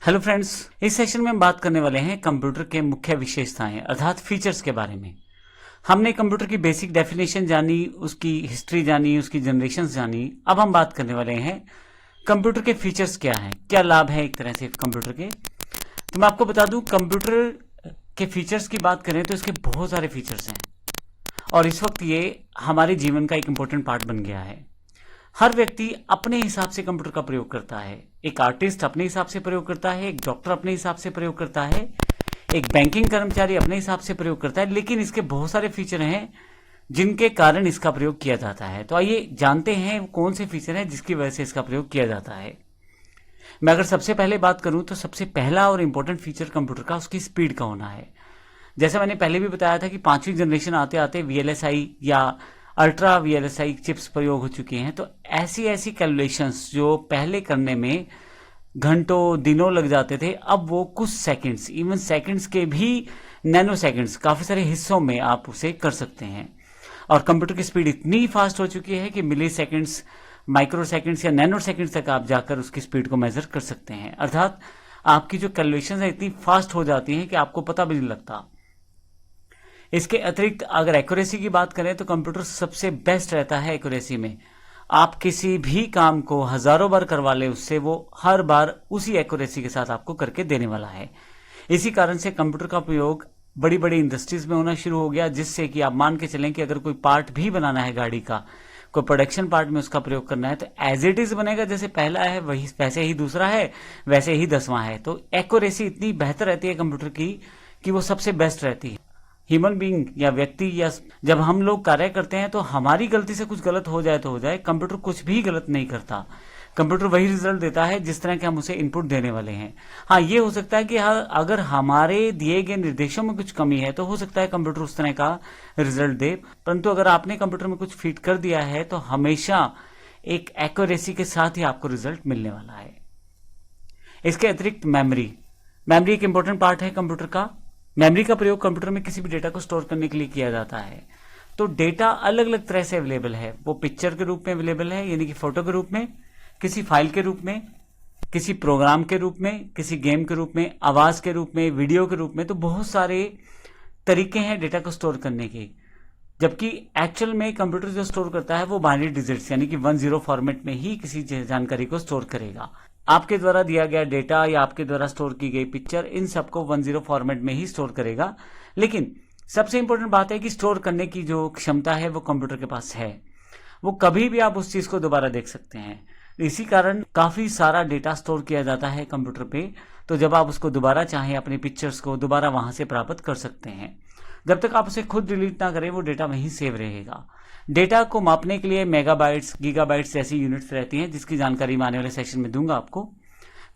Hello friends, इस session में हम बात करने वाले हैं कंप्यूटर के मुख्य विशेषताएं अर्थात फीचर्स के बारे में। हमने कंप्यूटर की बेसिक डेफिनेशन जानी, उसकी हिस्ट्री जानी, उसकी जनरेशंस जानी। अब हम बात करने वाले हैं कंप्यूटर के फीचर्स क्या हैं, क्या लाभ है एक तरह से कंप्यूटर के। तो मैं आपको बता दूं, कंप्यूटर के फीचर्स की बात करें तो इसके बहुत सारे फीचर्स हैं और इस वक्त ये हमारे जीवन का एक इंपॉर्टेंट पार्ट बन गया है। हर व्यक्ति अपने हिसाब से कंप्यूटर का प्रयोग करता है। एक आर्टिस्ट अपने हिसाब से प्रयोग करता है, एक डॉक्टर अपने हिसाब से प्रयोग करता है, एक बैंकिंग कर्मचारी अपने हिसाब से प्रयोग करता है। लेकिन इसके बहुत सारे फीचर हैं जिनके कारण इसका प्रयोग किया जाता है। तो आइए जानते हैं कौन से फीचर हैं जिसकी वजह से इसका प्रयोग किया जाता है। मैं अगर सबसे पहले बात करूं तो सबसे पहला और इंपॉर्टेंट फीचर कंप्यूटर का उसकी स्पीड का होना है। जैसा मैंने पहले भी बताया था कि 5वीं जनरेशन आते आते VLSI या अल्ट्रा VLSI चिप्स प्रयोग हो चुकी हैं। तो ऐसी ऐसी कैलकुलेशंस जो पहले करने में घंटों दिनों लग जाते थे, अब वो कुछ सेकंड्स, इवन सेकंड्स के भी नैनो सेकंड्स, काफी सारे हिस्सों में आप उसे कर सकते हैं। और कंप्यूटर की स्पीड इतनी फास्ट हो चुकी है कि मिली सेकंड्स, माइक्रो सेकंड्स या नैनो सेकंड्स तक आप जाकर उसकी स्पीड को मेजर कर सकते हैं। अर्थात आपकी जो कैलकुलेशन है इतनी फास्ट हो जाती है कि आपको पता भी नहीं लगता। इसके अतिरिक्त अगर एक्यूरेसी की बात करें तो कंप्यूटर सबसे बेस्ट रहता है एक्यूरेसी में। आप किसी भी काम को हजारों बार करवा ले उससे, वो हर बार उसी एक्यूरेसी के साथ आपको करके देने वाला है। इसी कारण से कंप्यूटर का प्रयोग बड़ी बड़ी इंडस्ट्रीज में होना शुरू हो गया, जिससे कि आप मान के चलें कि अगर कोई पार्ट भी बनाना है गाड़ी का, कोई प्रोडक्शन पार्ट में उसका प्रयोग करना है, तो एज इट इज बनेगा। जैसे पहला है वही वैसे ही दूसरा है, वैसे ही 10वां है। तो एक्यूरेसी इतनी बेहतर रहती है कंप्यूटर की कि वो सबसे बेस्ट रहती है। ह्यूमन बीइंग या व्यक्ति या जब हम लोग कार्य करते हैं तो हमारी गलती से कुछ गलत हो जाए तो हो जाए, कंप्यूटर कुछ भी गलत नहीं करता। कंप्यूटर वही रिजल्ट देता है जिस तरह के हम उसे इनपुट देने वाले हैं। हाँ, ये हो सकता है कि अगर हमारे दिए गए निर्देशों में कुछ कमी है तो हो सकता है कंप्यूटर उस तरह का रिजल्ट दे, परंतु अगर आपने कंप्यूटर में कुछ फीड कर दिया है तो हमेशा एक एक्यूरेसी के साथ ही आपको रिजल्ट मिलने वाला है। इसके अतिरिक्त मेमोरी एक इंपॉर्टेंट पार्ट है कंप्यूटर का। मेमोरी का प्रयोग कंप्यूटर में किसी भी डेटा को स्टोर करने के लिए किया जाता है। तो डेटा अलग अलग तरह से अवेलेबल है। वो पिक्चर के रूप में अवेलेबल है, यानी कि फोटो के रूप में, किसी फाइल के रूप में, किसी प्रोग्राम के रूप में, किसी गेम के रूप में, आवाज के रूप में, वीडियो के रूप में। तो बहुत सारे तरीके हैं डेटा को स्टोर करने के। जबकि एक्चुअल में कंप्यूटर जो स्टोर करता है वो बाइनरी डिजिट्स यानी कि 1-0 फॉर्मेट में ही किसी जानकारी को स्टोर करेगा। आपके द्वारा दिया गया डेटा या आपके द्वारा स्टोर की गई पिक्चर, इन सबको 1-0 फॉर्मेट में ही स्टोर करेगा। लेकिन सबसे इंपॉर्टेंट बात है कि स्टोर करने की जो क्षमता है वो कंप्यूटर के पास है। वो कभी भी आप उस चीज को दोबारा देख सकते हैं। इसी कारण काफी सारा डेटा स्टोर किया जाता है कंप्यूटर पे। तो जब आप उसको दोबारा चाहें, अपने पिक्चर्स को दोबारा वहां से प्राप्त कर सकते हैं। जब तक आप उसे खुद डिलीट ना करें वो डेटा वहीं सेव रहेगा। डेटा को मापने के लिए मेगाबाइट्स, गीगाबाइट्स जैसी यूनिट्स रहती हैं, जिसकी जानकारी मैं आने वाले सेशन में दूंगा आपको।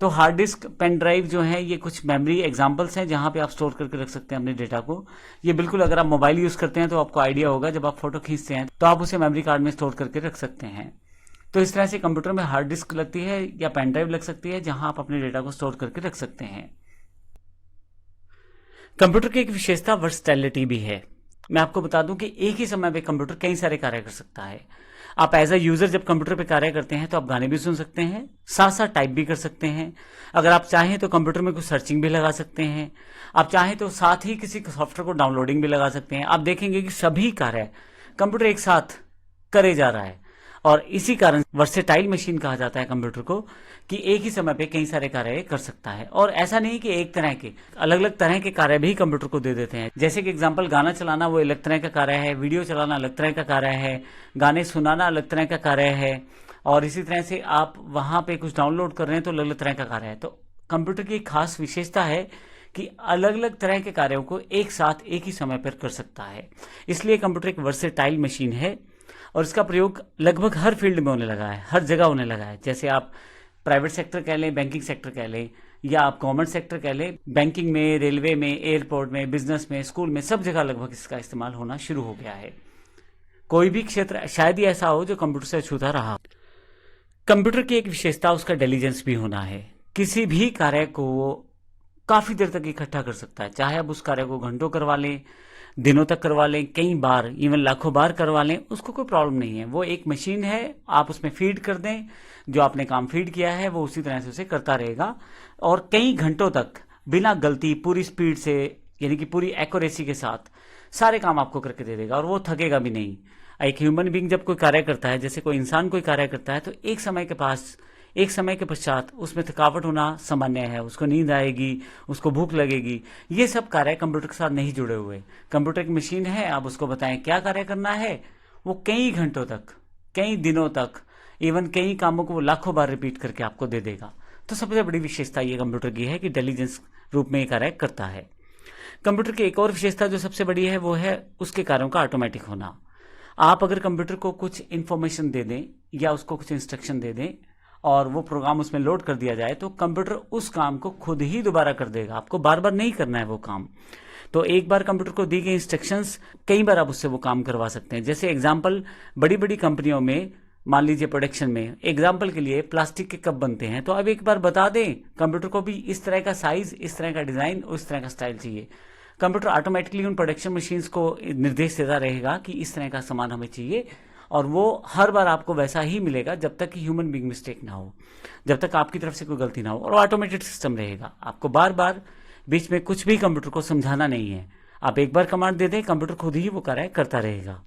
तो हार्ड डिस्क, पेन ड्राइव जो है, ये कुछ मेमोरी एग्जांपल्स हैं जहां पे आप स्टोर करके रख सकते हैं अपने डेटा को। ये बिल्कुल, अगर आप मोबाइल यूज करते हैं तो आपको आइडिया होगा, जब आप फोटो खींचते हैं तो आप उसे मेमोरी कार्ड में स्टोर करके रख सकते हैं। तो इस तरह से कंप्यूटर में हार्ड डिस्क लगती है या पेन ड्राइव लग सकती है जहां आप अपने डेटा को स्टोर करके रख सकते हैं। कंप्यूटर की एक विशेषता वर्सटैलिटी भी है। मैं आपको बता दूं कि एक ही समय पे कंप्यूटर कई सारे कार्य कर सकता है। आप एज अ यूजर जब कंप्यूटर पे कार्य करते हैं तो आप गाने भी सुन सकते हैं, साथ साथ टाइप भी कर सकते हैं। अगर आप चाहें तो कंप्यूटर में कुछ सर्चिंग भी लगा सकते हैं। आप चाहें तो साथ ही किसी सॉफ्टवेयर को डाउनलोडिंग भी लगा सकते हैं। आप देखेंगे कि सभी कार्य कंप्यूटर एक साथ करे जा रहा है और इसी कारण वर्सेटाइल मशीन कहा जाता है कंप्यूटर को, कि एक ही समय पे कई सारे कार्य कर सकता है। और ऐसा नहीं कि एक तरह के, अलग अलग तरह के कार्य भी कंप्यूटर को दे देते हैं। जैसे कि एग्जांपल, गाना चलाना वो अलग तरह का कार्य है, वीडियो चलाना अलग तरह का कार्य है, गाने सुनाना अलग तरह का कार्य है, और इसी तरह से आप वहां पे कुछ डाउनलोड कर रहे हैं तो अलग अलग तरह का कार्य है। तो कंप्यूटर की एक खास विशेषता है कि अलग अलग तरह के कार्यों को एक साथ एक ही समय पर कर सकता है। इसलिए कंप्यूटर एक वर्सेटाइल मशीन है और इसका प्रयोग लगभग हर फील्ड में होने लगा है, हर जगह होने लगा है। जैसे आप प्राइवेट सेक्टर कह लें, बैंकिंग सेक्टर कह लें, या आप गवर्नमेंट सेक्टर कह लें, बैंकिंग में, रेलवे में, एयरपोर्ट में, बिजनेस में, स्कूल में, सब जगह लगभग इसका इस्तेमाल होना शुरू हो गया है। कोई भी क्षेत्र शायद ही ऐसा हो जो कंप्यूटर से अछूता रहा। कंप्यूटर की एक विशेषता उसका इंटेलिजेंस भी होना है। किसी भी कार्य को काफी देर तक इकट्ठा कर सकता है, चाहे आप उस कार्य को घंटों करवा लें, दिनों तक करवा लें, कई बार, इवन लाखों बार करवा लें, उसको कोई प्रॉब्लम नहीं है। वो एक मशीन है, आप उसमें फीड कर दें, जो आपने काम फीड किया है वो उसी तरह से उसे करता रहेगा और कई घंटों तक बिना गलती पूरी स्पीड से, यानी कि पूरी एक्यूरेसी के साथ सारे काम आपको करके दे देगा और वो थकेगा भी नहीं। एक ह्यूमन बीइंग जब कोई कार्य करता है, जैसे कोई इंसान कोई कार्य करता है, तो एक समय के पश्चात उसमें थकावट होना सामान्य है। उसको नींद आएगी, उसको भूख लगेगी। ये सब कार्य कंप्यूटर के साथ नहीं जुड़े हुए। कंप्यूटर एक मशीन है, आप उसको बताएं क्या कार्य करना है, वो कई घंटों तक, कई दिनों तक, इवन कई कामों को वो लाखों बार रिपीट करके आपको दे देगा। तो सबसे बड़ी विशेषता ये कंप्यूटर की है कि इंटेलिजेंस रूप में ये कार्य करता है। कंप्यूटर की एक और विशेषता जो सबसे बड़ी है वो है उसके कार्यों का ऑटोमेटिक होना। आप अगर कंप्यूटर को कुछ इंफॉर्मेशन दे दें या उसको कुछ इंस्ट्रक्शन दे दें और वो प्रोग्राम उसमें लोड कर दिया जाए, तो कंप्यूटर उस काम को खुद ही दोबारा कर देगा। आपको बार बार नहीं करना है वो काम। तो एक बार कंप्यूटर को दी गई इंस्ट्रक्शंस, कई बार आप उससे वो काम करवा सकते हैं। जैसे एग्जांपल, बड़ी बड़ी कंपनियों में, मान लीजिए प्रोडक्शन में, एग्जांपल के लिए प्लास्टिक के कप बनते हैं, तो अब एक बार बता दें कंप्यूटर को भी इस तरह का साइज, इस तरह का डिजाइन, उस तरह का स्टाइल चाहिए। कंप्यूटर ऑटोमेटिकली उन प्रोडक्शन मशीन्स को निर्देश देता रहेगा कि इस तरह का सामान हमें चाहिए, और वो हर बार आपको वैसा ही मिलेगा जब तक कि ह्यूमन बीइंग मिस्टेक ना हो, जब तक आपकी तरफ से कोई गलती ना हो। और ऑटोमेटेड सिस्टम रहेगा। आपको बार बार बीच में कुछ भी कंप्यूटर को समझाना नहीं है। आप एक बार कमांड दे दें, कंप्यूटर खुद ही वो कार्य करता रहेगा।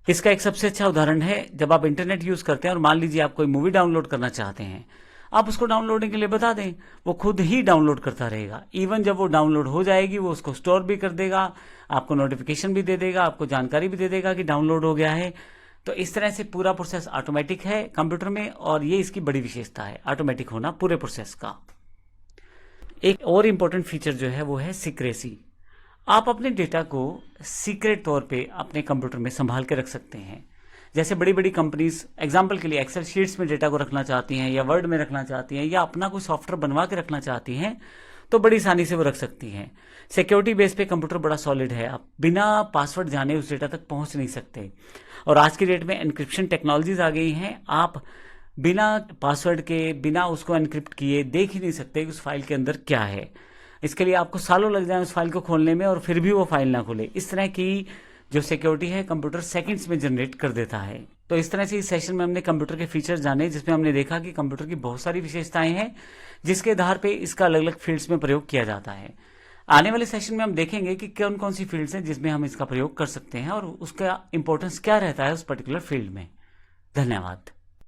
इसका एक सबसे अच्छा उदाहरण है, जब आप इंटरनेट यूज करते हैं और मान लीजिए आप कोई मूवी डाउनलोड करना चाहते हैं, आप उसको डाउनलोडिंग के लिए बता दें, वो खुद ही डाउनलोड करता रहेगा। इवन जब वो डाउनलोड हो जाएगी, वो उसको स्टोर भी कर देगा, आपको नोटिफिकेशन भी दे देगा, आपको जानकारी भी दे देगा कि डाउनलोड हो गया है। तो इस तरह से पूरा प्रोसेस ऑटोमेटिक है कंप्यूटर में, और ये इसकी बड़ी विशेषता है, ऑटोमेटिक होना पूरे प्रोसेस का। एक और इंपॉर्टेंट फीचर जो है वो है सीक्रेसी। आप अपने डेटा को सीक्रेट तौर पे अपने कंप्यूटर में संभाल के रख सकते हैं। जैसे बड़ी बड़ी कंपनीज एग्जांपल के लिए एक्सेल शीट्स में डेटा को रखना चाहती हैं, या वर्ड में रखना चाहती हैं, या अपना कोई सॉफ्टवेयर बनवा के रखना चाहती हैं, तो बड़ी आसानी से वो रख सकती हैं। सिक्योरिटी बेस पे कंप्यूटर बड़ा सॉलिड है। आप बिना पासवर्ड जाने उस डेटा तक पहुंच नहीं सकते। और आज की डेट में एनक्रिप्शन टेक्नोलॉजीज आ गई हैं। आप बिना पासवर्ड के, बिना उसको एनक्रिप्ट किए देख ही नहीं सकते कि उस फाइल के अंदर क्या है। इसके लिए आपको सालों लग जाए उस फाइल को खोलने में, और फिर भी वो फाइल ना खुले। इस तरह की जो सिक्योरिटी है कंप्यूटर सेकंड्स में जनरेट कर देता है। तो इस तरह से इस सेशन में हमने कंप्यूटर के फीचर्स जाने, जिसमें हमने देखा कि कंप्यूटर की बहुत सारी विशेषताएं हैं, जिसके आधार पे इसका अलग अलग फील्ड्स में प्रयोग किया जाता है। आने वाले सेशन में हम देखेंगे कि कौन कौन सी फील्ड्स हैं जिसमें हम इसका प्रयोग कर सकते हैं और उसका इंपॉर्टेंस क्या रहता है उस पर्टिकुलर फील्ड में। धन्यवाद।